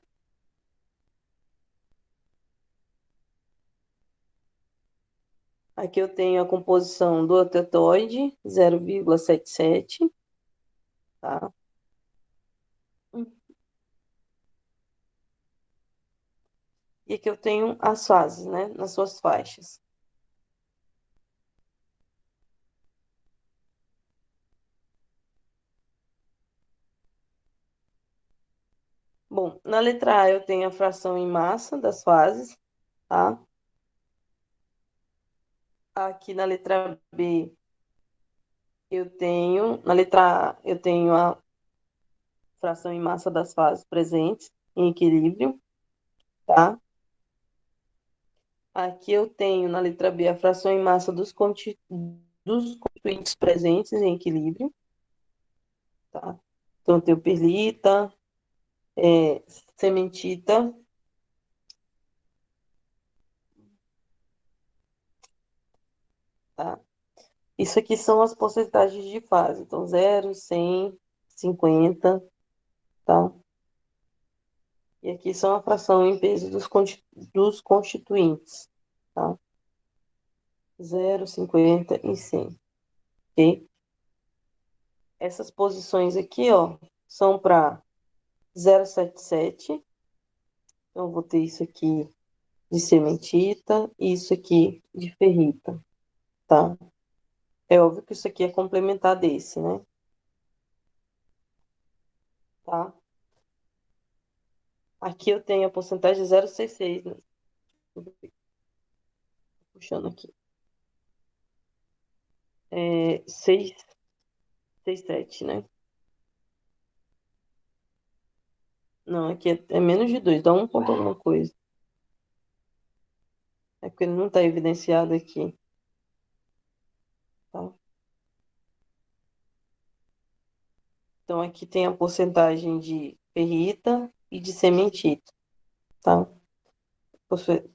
Aqui eu tenho a composição do tetoide, 0,77, tá? E aqui eu tenho as fases, né? Nas suas faixas. Bom, na letra A eu tenho a fração em massa das fases, tá? Aqui na letra B na letra A eu tenho a fração em massa das fases presentes em equilíbrio, tá? Aqui eu tenho na letra B a fração em massa dos constituintes presentes em equilíbrio, tá? Então, eu tenho perlita, cementita, tá? Isso aqui são as porcentagens de fase. Então, 0, 100, 50, tá? E aqui são a fração em peso dos constituintes, tá? 0, 50 e 100, ok? Essas posições aqui, ó, são para 0,77. Então, eu vou ter isso aqui de cementita e isso aqui de ferrita, tá? É óbvio que isso aqui é complementar desse, né? Tá? Aqui eu tenho a porcentagem de 0,66, né? Puxando aqui. É 6,67, né? Não, aqui é menos de 2, dá um ponto alguma coisa. É porque ele não está evidenciado aqui, tá? Então, aqui tem a porcentagem de ferrita e de cementita, tá?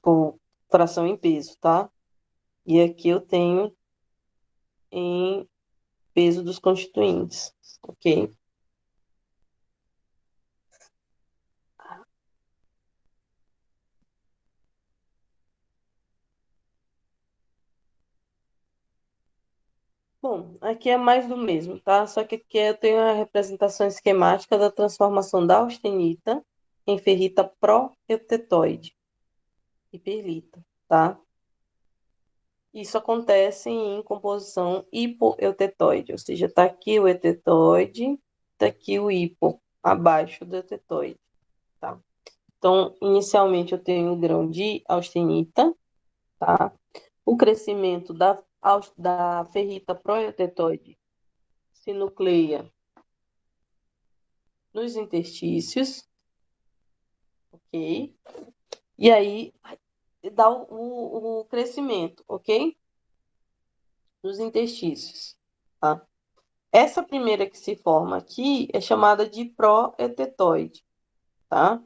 Por fração em peso, tá? E aqui eu tenho em peso dos constituintes, ok? Bom, aqui é mais do mesmo, tá? Só que aqui eu tenho a representação esquemática da transformação da austenita em ferrita pró-eutetoide e perlita, tá? Isso acontece em composição hipoeutetoide, ou seja, tá aqui o eutetoide, tá aqui o hipo, abaixo do eutetoide, tá? Então, inicialmente eu tenho o grão de austenita, tá? O crescimento da ferrita proeutetoide se nucleia nos interstícios, ok? E aí dá o crescimento, ok? Nos interstícios, tá? Essa primeira que se forma aqui é chamada de proetetoide, tá?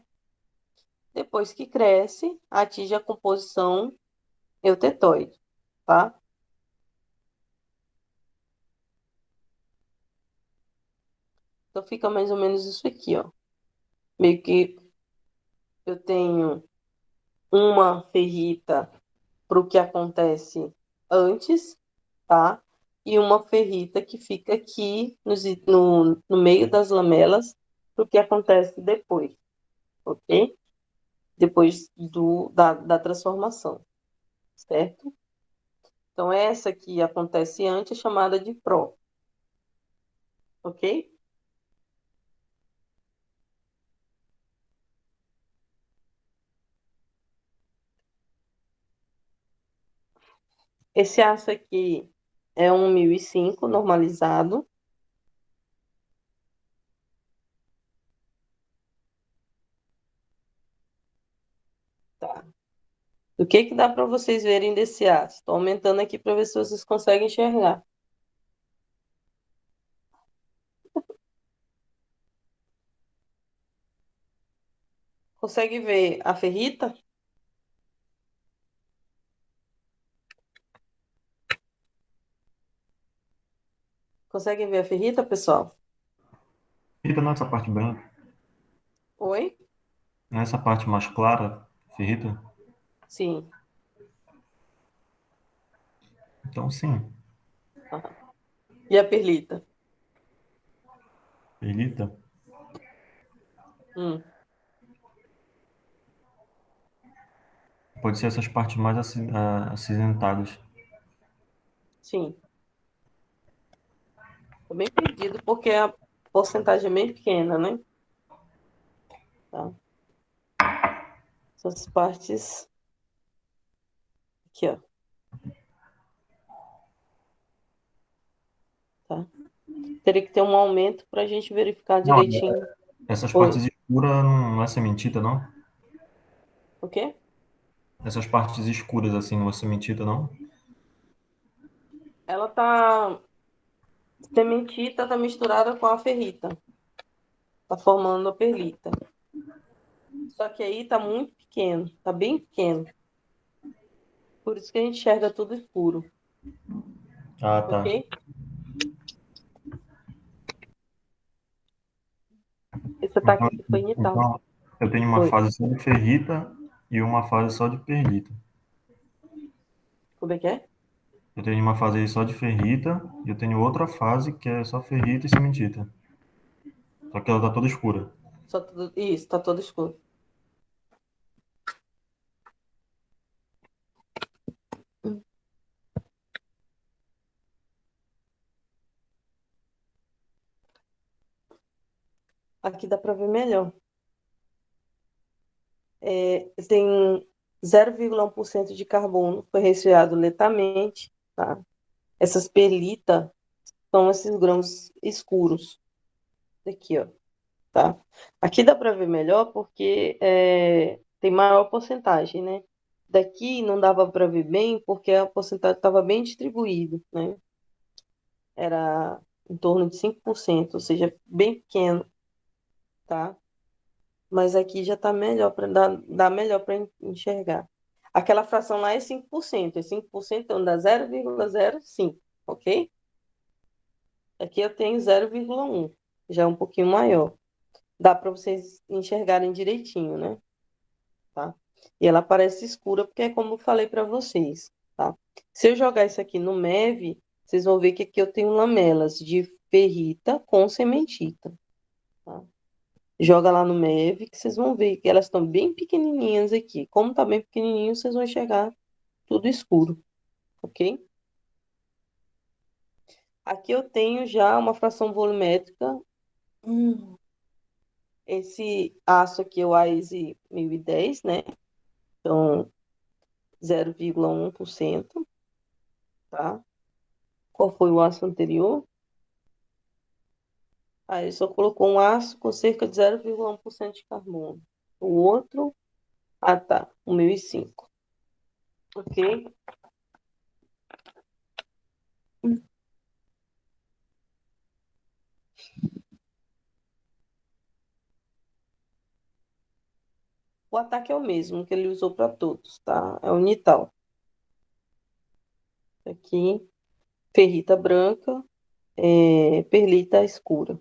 Depois que cresce, atinge a composição eutetoide, tá? Então fica mais ou menos isso aqui, ó. Meio que eu tenho uma ferrita para o que acontece antes, tá? E uma ferrita que fica aqui no meio das lamelas para o que acontece depois, ok? Depois da transformação, certo? Então, essa que acontece antes é chamada de pró, ok? Esse aço aqui é um 1005 normalizado, tá? O que dá para vocês verem desse aço? Estou aumentando aqui para ver se vocês conseguem enxergar. Consegue ver a ferrita? Conseguem ver a ferrita, pessoal? Ferrita não é essa parte branca, Oi? não é essa parte mais clara, ferrita? Sim. Então, sim, Aham. E a perlita? ferrita Hum, pode ser essas partes mais acinzentadas. sim. Tô bem perdido porque a porcentagem é bem pequena, né? Tá. Essas partes aqui, ó. Tá. Teria que ter um aumento para a gente verificar Não, direitinho. essas Oi. partes escuras não é sementita, não? O quê? Essas partes escuras, assim, não é sementita, não? Ela tá. Sementita tá misturada com a ferrita. Tá formando a perlita. Só que aí tá muito pequeno. Tá bem pequeno. Por isso que a gente enxerga tudo escuro. Ah, Ok? tá. Esse Então, ataque foi em tal. então, eu tenho uma Oi. fase só de ferrita e uma fase só de perlita. Como é que é? Eu tenho uma fase aí só de ferrita, e eu tenho outra fase que é só ferrita e cementita. Só que ela tá toda escura. Isso, tá todo escuro. Aqui dá para ver melhor. Tem 0,1% de carbono, foi resfriado lentamente, tá? Essas perlitas são esses grãos escuros. Aqui, ó, tá? Aqui dá para ver melhor porque tem maior porcentagem, né? Daqui não dava para ver bem porque a porcentagem estava bem distribuída, né? Era em torno de 5%, ou seja, bem pequeno, tá? Mas aqui já está melhor para dar melhor para enxergar. Aquela fração lá é 5%. E 5% então dá 0,05, ok? Aqui eu tenho 0,1, já é um pouquinho maior. Dá para vocês enxergarem direitinho, né? Tá? E ela parece escura porque é como eu falei para vocês, tá? Se eu jogar isso aqui no MEV, vocês vão ver que aqui eu tenho lamelas de ferrita com cementita, tá? Joga lá no MEV que vocês vão ver que elas estão bem pequenininhas aqui. Como tá bem pequenininho, vocês vão enxergar tudo escuro, ok? Aqui eu tenho já uma fração volumétrica. Hum, Esse aço aqui é o AESE 1010, né? Então, 0,1%, tá? Qual foi o aço anterior? Aí só colocou um aço com cerca de 0,1% de carbono. O outro, tá, o 1005, ok? O ataque é o mesmo que ele usou para todos, tá? É o Nital. Aqui, ferrita branca, perlita escura,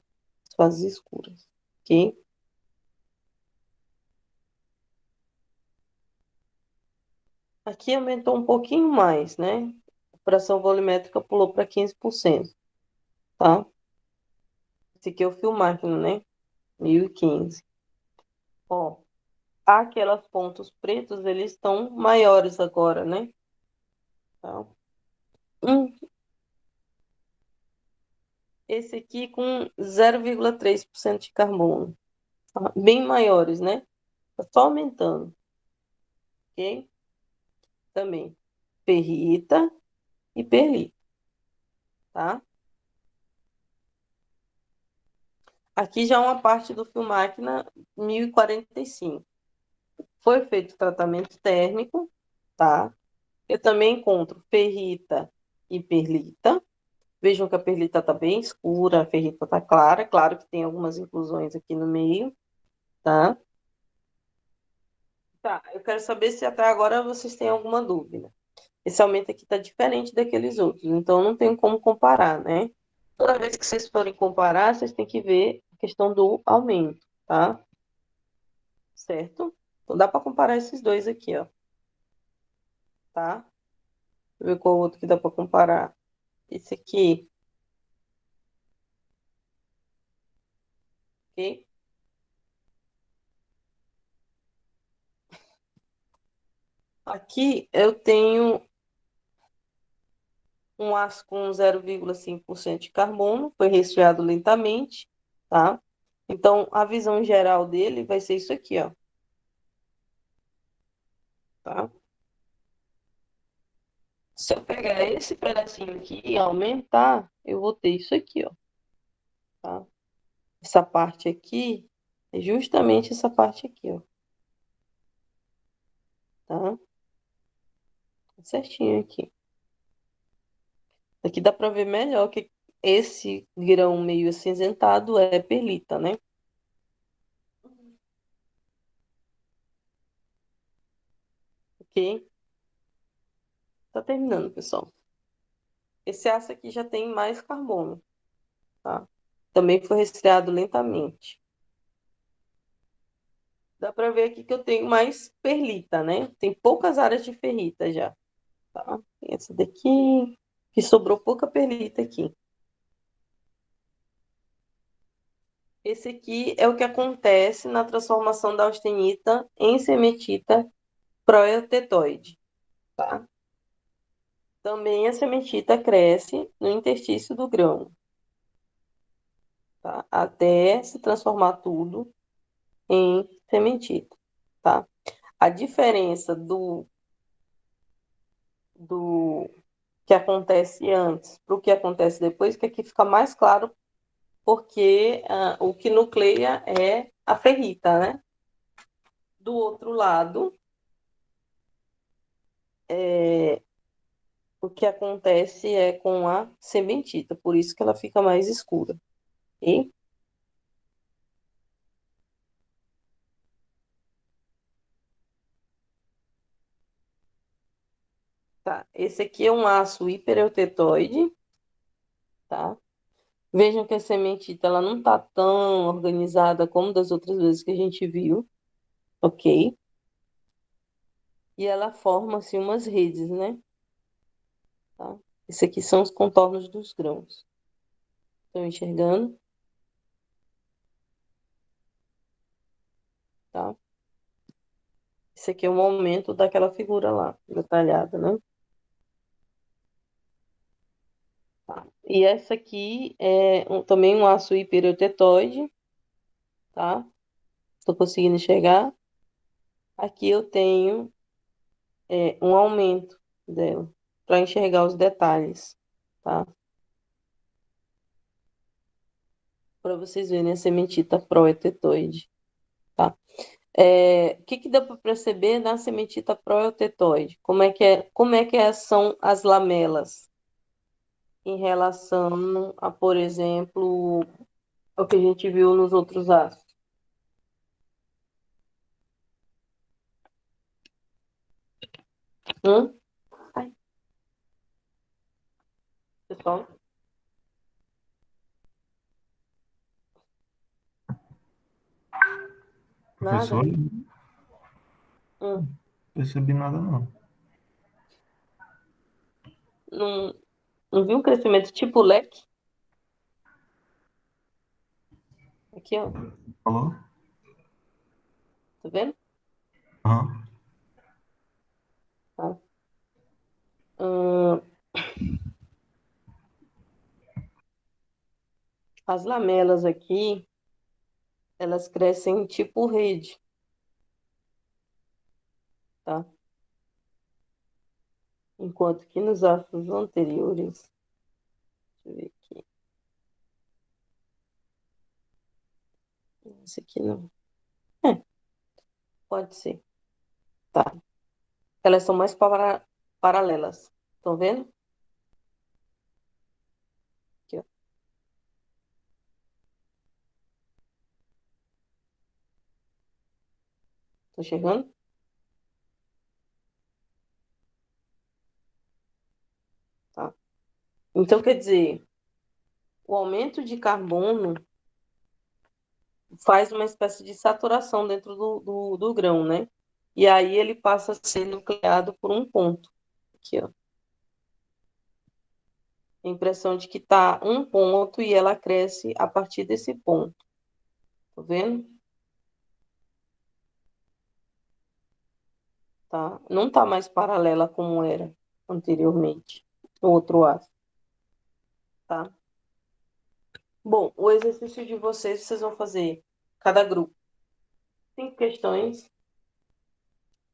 as fases escuras, ok? Aqui aumentou um pouquinho mais, né? A pressão volumétrica pulou para 15%, tá? Esse aqui é o fio máquina, né? 1015. Ó, aquelas pontos pretos, eles estão maiores agora, né? Tá? Hum, Esse aqui com 0,3% de carbono, tá? Bem maiores, né? Tá só aumentando, ok? Também ferrita e perlita, tá? Aqui já é uma parte do fio máquina 1045. Foi feito tratamento térmico, tá? Eu também encontro ferrita e perlita. Vejam que a perlita está bem escura, a ferrita está clara. Claro que tem algumas inclusões aqui no meio, tá? Tá, eu quero saber se até agora vocês têm alguma dúvida. Esse aumento aqui está diferente daqueles outros, então não tem como comparar, né? Toda vez que vocês forem comparar, vocês têm que ver a questão do aumento, tá? Certo? Então dá para comparar esses dois aqui, ó, tá? Deixa eu ver qual outro que dá para comparar. Esse aqui, ok? Aqui eu tenho um aço com 0,5% de carbono, foi resfriado lentamente, tá? Então, a visão geral dele vai ser isso aqui, ó, tá? Se eu pegar esse pedacinho aqui e aumentar, eu vou ter isso aqui, ó, tá? Essa parte aqui é justamente essa parte aqui, ó, tá? Certinho aqui. Aqui dá para ver melhor que esse grão meio acinzentado é perlita, né? Ok? Tá terminando, pessoal. Esse aço aqui já tem mais carbono, tá? Também foi resfriado lentamente. Dá para ver aqui que eu tenho mais perlita, né? Tem poucas áreas de ferrita já, tá? Tem essa daqui. que sobrou pouca perlita aqui. Esse aqui é o que acontece na transformação da austenita em sementita proetetóide, tá? Também a sementita cresce no interstício do grão, tá? Até se transformar tudo em sementita, tá? A diferença do que acontece antes para o que acontece depois, que aqui fica mais claro, porque o que nucleia é a ferrita, né? Do outro lado, o que acontece é com a sementita, por isso que ela fica mais escura. E tá, esse aqui é um aço hipereutetóide, tá? Vejam que a sementita ela não tá tão organizada como das outras vezes que a gente viu, ok? E ela forma assim umas redes, né? Tá? Esse aqui são os contornos dos grãos. Estão enxergando? Tá? Esse aqui é o aumento daquela figura lá, detalhada, né? Tá. E essa aqui é também um aço hipereutetóide, tá? Estou conseguindo enxergar. Aqui eu tenho um aumento dela, para enxergar os detalhes, tá? Para vocês verem a sementita proetetóide, tá? O que dá para perceber na sementita proetetóide? Como é que são as lamelas em relação a, por exemplo, o que a gente viu nos outros ácidos? Ai, pessoal, nada? Professor, Hum, não percebi nada, não. não, não viu um crescimento tipo leque? Aqui, ó, Falou? tá vendo? Aham. Tá. Hum, as lamelas aqui, elas crescem tipo rede, tá? Enquanto que nos ácidos anteriores, deixa eu ver aqui, esse aqui não. Pode ser, tá? Elas são mais paralelas, estão vendo? Aqui, ó. Tô chegando? Tá. Então, quer dizer, o aumento de carbono faz uma espécie de saturação dentro do grão, né? E aí ele passa a ser nucleado por um ponto. Aqui, ó. A impressão de que tá um ponto e ela cresce a partir desse ponto. Tá vendo? Tá? Não tá mais paralela como era anteriormente, no outro aço, tá? Bom, o exercício de vocês vão fazer, cada grupo, 5 questões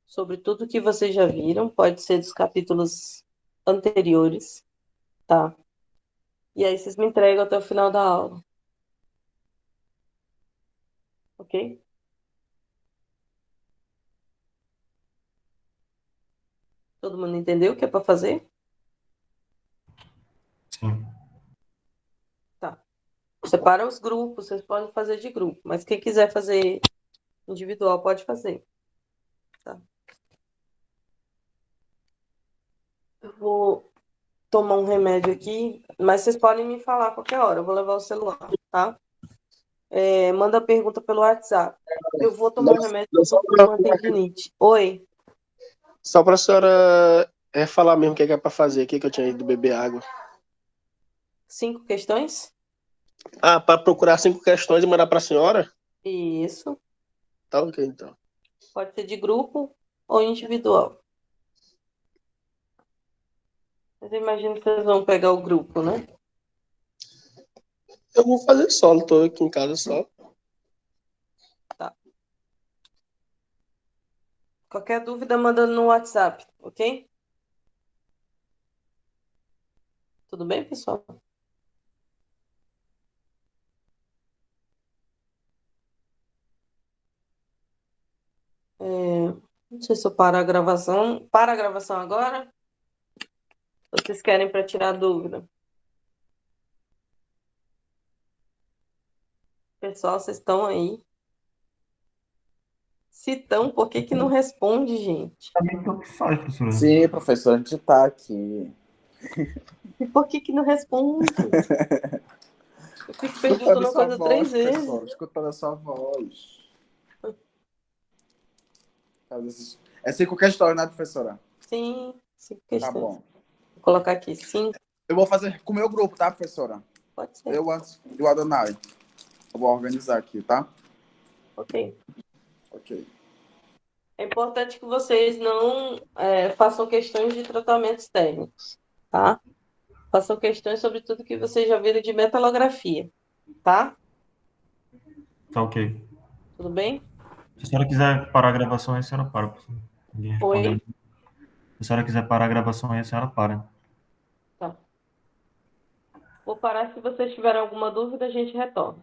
sobre tudo que vocês já viram, pode ser dos capítulos anteriores, tá? E aí vocês me entregam até o final da aula, ok? Todo mundo entendeu o que é para fazer? Sim. Tá. Separa os grupos, vocês podem fazer de grupo, mas quem quiser fazer individual pode fazer, tá? Eu vou tomar um remédio aqui, mas vocês podem me falar a qualquer hora, eu vou levar o celular, tá? Manda pergunta pelo WhatsApp. Eu vou tomar um remédio porque eu tô com uma tendinite. Oi? Só para a senhora É falar mesmo o que é pra fazer aqui, que eu tinha ido beber água. 5 questões? Ah, para procurar 5 questões e mandar pra senhora? Isso. Tá ok, então. Pode ser de grupo ou individual. Mas eu imagino que vocês vão pegar o grupo, né? Eu vou fazer solo, tô aqui em casa só. Tá. Qualquer dúvida, manda no WhatsApp, ok? Tudo bem, pessoal? Não sei se eu paro a gravação. Para a gravação agora? Vocês querem para tirar dúvida? Pessoal, vocês estão aí? Se estão, por que que não responde, gente? Também tanto faz, professora. Sim, professor, a gente tá aqui. E por que que não responde? Eu fico Escutando perguntando uma sua coisa voz, 3 vezes. professor. Escutando a sua voz. É 5 questões, né, professora? Sim, 5 Tá questões. bom. Vou colocar aqui 5. Eu vou fazer com o meu grupo, tá, professora? Pode ser. Eu antes e o Adonai. Eu vou organizar aqui, tá? Ok. Ok. É importante que vocês não façam questões de tratamentos técnicos, tá? Façam questões sobre tudo que vocês já viram de metalografia, tá? Tá ok. Tudo bem? Se a senhora quiser parar a gravação, aí a senhora para, professora. Ninguém respondendo. Oi? Se a senhora quiser parar a gravação, aí a senhora para. Tá. Vou parar. Se vocês tiverem alguma dúvida, a gente retorna.